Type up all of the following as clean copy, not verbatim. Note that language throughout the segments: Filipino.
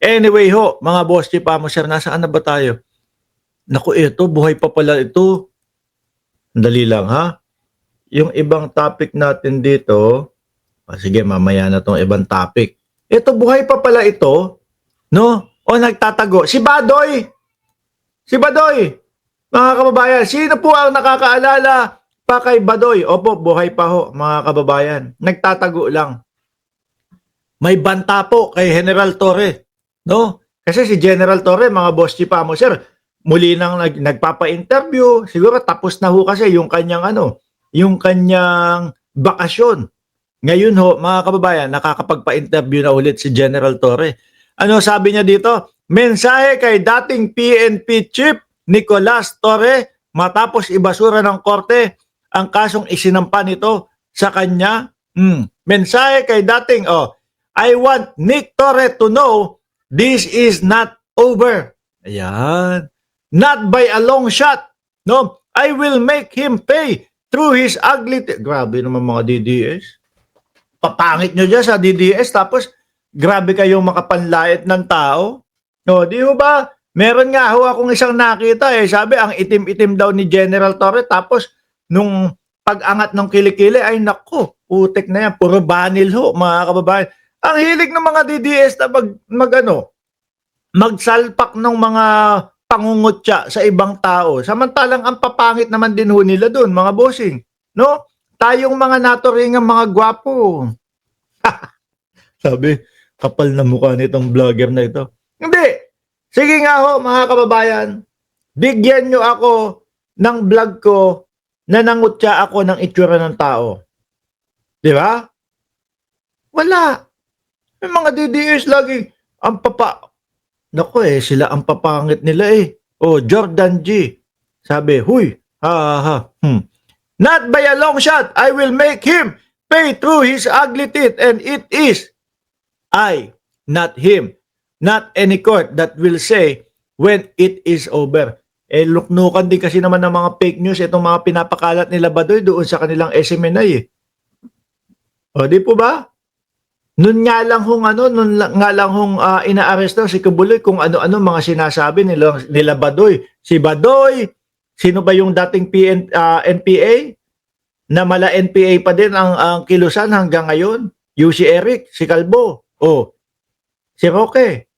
Anyway ho, mga boss chipamo sir, nasaan na ba tayo? Naku, ito, buhay pa pala ito. Dali lang ha. Yung ibang topic natin dito, sige, mamaya na tong ibang topic. Ito, buhay pa pala ito, no? O nagtatago. Si Badoy! Si Badoy! Mga kababayan, sino po ang nakakaalala pa kay Badoy? Opo, buhay pa ho, mga kababayan. Nagtatago lang. May banta po kay General Torre, no? Kasi si General Torre, mga boss chipamo sir, muli nang nagpapa-interview, siguro tapos na ho kasi yung kanyang yung kanyang bakasyon. Ngayon ho, mga kababayan, nakakapagpa-interview na ulit si General Torre. Ano sabi niya dito? Mensahe kay dating PNP Chief Nicolas Torre matapos ibasura ng korte ang kasong isinampa nito sa kanya. Mensahe kay dating, I want Nick Torre to know this is not over. Ayan. Not by a long shot. No, I will make him pay through his ugly... Grabe naman mga DDS. Papangit nyo dyan sa DDS tapos grabe kayong makapanlayat ng tao. No, di ho ba? Meron nga ho akong isang nakita sabi ang itim-itim daw ni General Torre tapos nung pag-angat ng kilikili ay nako, putik na yan, puro banil ho mga kababayan. Ang hilig ng mga DDS na magsalpak ng mga pangungutya sa ibang tao. Samantalang ang papangit naman din ho nila doon, mga bossing. No? Tayong mga naturingang mga gwapo. Sabi, kapal na mukha nitong vlogger na ito. Hindi. Sige nga ho, mga kababayan. Bigyan nyo ako ng vlog ko na nangutya ako ng itsura ng tao. Di ba? Wala. May mga DDS lagi, ang papa... Naku sila ang papangit nila Jordan G. Sabi, huy, Not by a long shot, I will make him pay through his ugly teeth and it is I, not him, not any court that will say when it is over. Luknukan din kasi naman ng mga fake news itong mga pinapakalat nila Badoy doon sa kanilang SMNI di po ba? Nun nga lang hong inaaresto si Kibuloy kung ano-ano mga sinasabi nila Badoy. Si Badoy, sino ba yung dating NPA? Na mala NPA pa din ang kilusan hanggang ngayon. Si Eric, si Calvo, si Roque.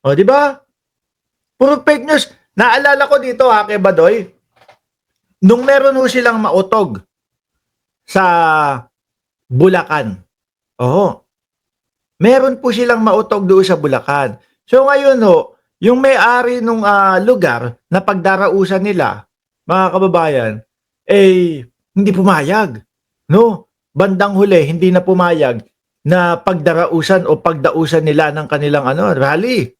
Di ba? Puro fake news. Naalala ko dito kay Badoy, nung meron ho silang mautog sa Bulacan. Meron po silang mautog doon sa Bulacan. So ngayon yung may-ari nung lugar na pagdarausan nila, mga kababayan, hindi pumayag. No? Bandang huli, hindi na pumayag na pagdarausan o pagdausan nila ng kanilang rally.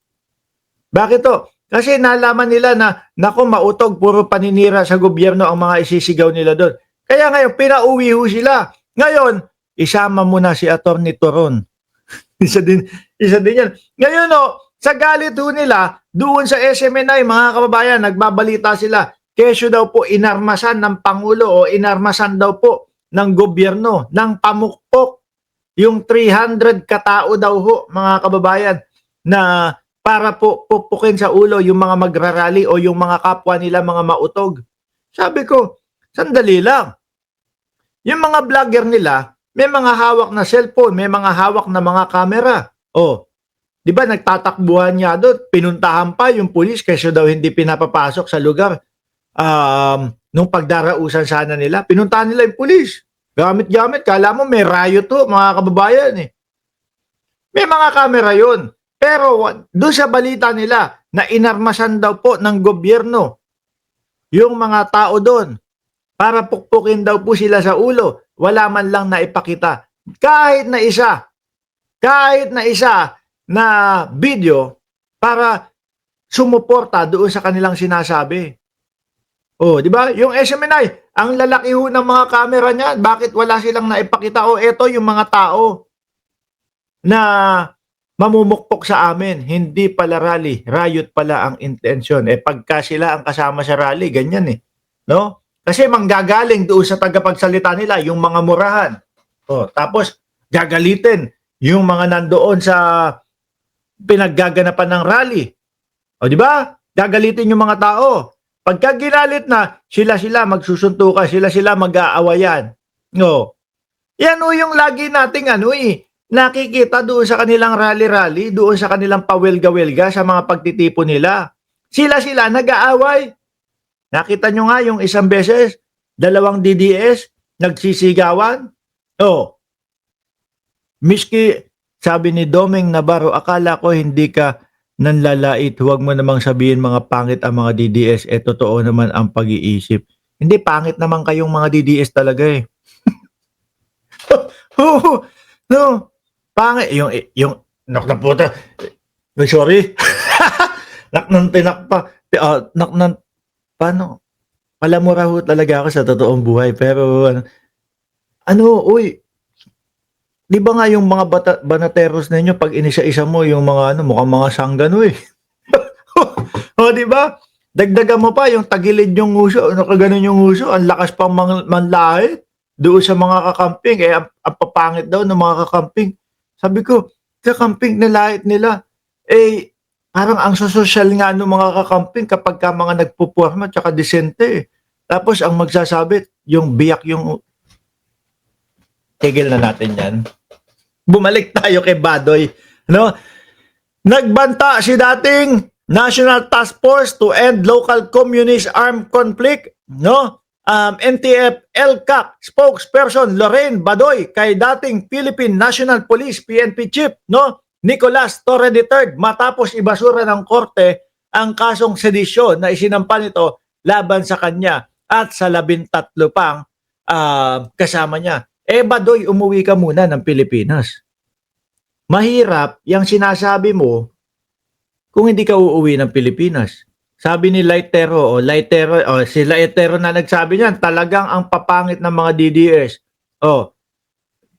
Bakit to? Kasi nalaman nila na, naku, mautog, puro paninira sa gobyerno ang mga isisigaw nila doon. Kaya ngayon, pinauwi ho sila. Ngayon, isama mo na si Atty. Toron. Isa din yan. Ngayon sa galit ho nila, doon sa SMNI, mga kababayan, nagbabalita sila, kesyo daw po inarmasan ng Pangulo o inarmasan daw po ng gobyerno, ng pamukpok, yung 300 katao daw ho, mga kababayan, na para po pupukin sa ulo yung mga magrarally o yung mga kapwa nila, mga mautog. Sabi ko, sandali lang. Yung mga vlogger nila, may mga hawak na cellphone, may mga hawak na mga camera. Di ba nagtatakbuhan niya doon, pinuntahan pa yung pulis kasi daw hindi pinapapasok sa lugar. Nung pagdarausan sana nila, pinuntahan nila yung pulis. Gamit-gamit, kala mo may riot to, mga kababayan May mga camera yun. Pero doon sa balita nila na inarmasan daw po ng gobyerno yung mga tao doon para pukpukin daw po sila sa ulo. Wala man lang na ipakita. Kahit na isa na video para sumuporta doon sa kanilang sinasabi. Di ba? Yung SMNI, ang lalaki ho ng mga camera niya, bakit wala silang naipakita? Eto yung mga tao na mamumukpok sa amin. Hindi pala rally, riot pala ang intensyon. Pagka sila ang kasama sa rally, ganyan no? Kasi manggagaling doon sa tagapagsalita nila, yung mga murahan. Tapos, gagalitin yung mga nandoon sa pinaggaganapan ng rally. O di ba? Gagalitin yung mga tao. Pagka ginalit na, sila magsusuntukan, sila mag-aawayan. No. Yan o yung lagi nating nakikita doon sa kanilang rally-rally, doon sa kanilang pawelga-welga sa mga pagtitipon nila. Sila nag-aaway. Nakita nyo nga yung isang beses, 2 DDS, nagsisigawan. Oh, miski, sabi ni Domeng Navarro, akala ko hindi ka nanlalait. Huwag mo namang sabihin mga pangit ang mga DDS. Totoo naman ang pag-iisip. Hindi, pangit naman kayong mga DDS talaga eh. No, pangit. Yung naknaputa. Sorry. Naknantinak pa. Paano? Palamura ho talaga ako sa totoong buhay. Pero, uy, di ba nga yung mga banateros ninyo, pag inisa-isa mo, yung mga mukhang mga sanggano eh. O, di ba? Dagdagan mo pa yung tagilid yung uso, nakaganon yung uso, ang lakas pang manlait doon sa mga kakamping. Ang papangit daw ng mga kakamping. Sabi ko, kakamping na lahit nila. Parang ang sosyal nga ng mga kakamping kapag ka mga nagpuporma tsaka disente. Tapos ang magsasabit, yung biyak yung... Tigil na natin yan. Bumalik tayo kay Badoy. Nagbanta si dating National Task Force to End Local Communist Armed Conflict. NTF-LCAC spokesperson Lorraine Badoy kay dating Philippine National Police PNP Chief, Nicolas Torre III, matapos ibasura ng korte ang kasong sedisyon na isinampa nito laban sa kanya at sa 13 pang kasama niya. Badoy, umuwi ka muna ng Pilipinas. Mahirap yung sinasabi mo kung hindi ka uuwi ng Pilipinas. Sabi ni Laitero, si Laitero na nagsabi niyan, talagang ang papangit ng mga DDS.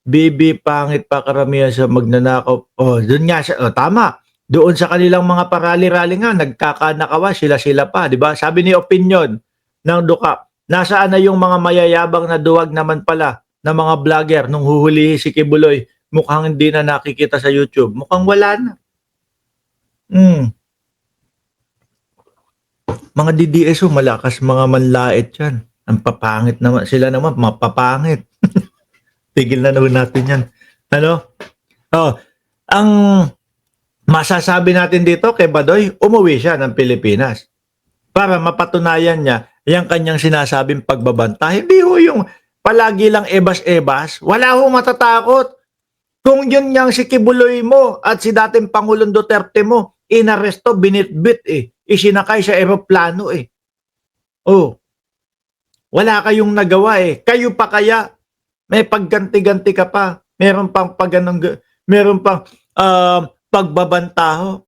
Bibi, pangit pa karamihan sa magnanakaw. Doon nga siya, tama. Doon sa kanilang mga parali-rali nga, nagkakanakawa, sila pa, di ba? Sabi ni Opinion ng Duka, nasaan na yung mga mayayabang na duwag naman pala na mga vlogger nung huhulihin si Kibuloy? Mukhang hindi na nakikita sa YouTube. Mukhang wala na. Mga DDS malakas mga manlait yan. Ang papangit naman. Sila naman, mapapangit. Tigil na natin yan. Ang masasabi natin dito kay Badoy, umuwi siya ng Pilipinas para mapatunayan niya yung kanyang sinasabing pagbabanta. Hindi ho yung palagi lang ebas-ebas. Wala ho matatakot. Kung yun yang si Kibuloy mo at si dating Pangulong Duterte mo, inaresto, binitbit isinakay sa eroplano wala kayong nagawa Kayo pa kaya may pagganti-ganti ka pa. Meron pang pagbabantaho.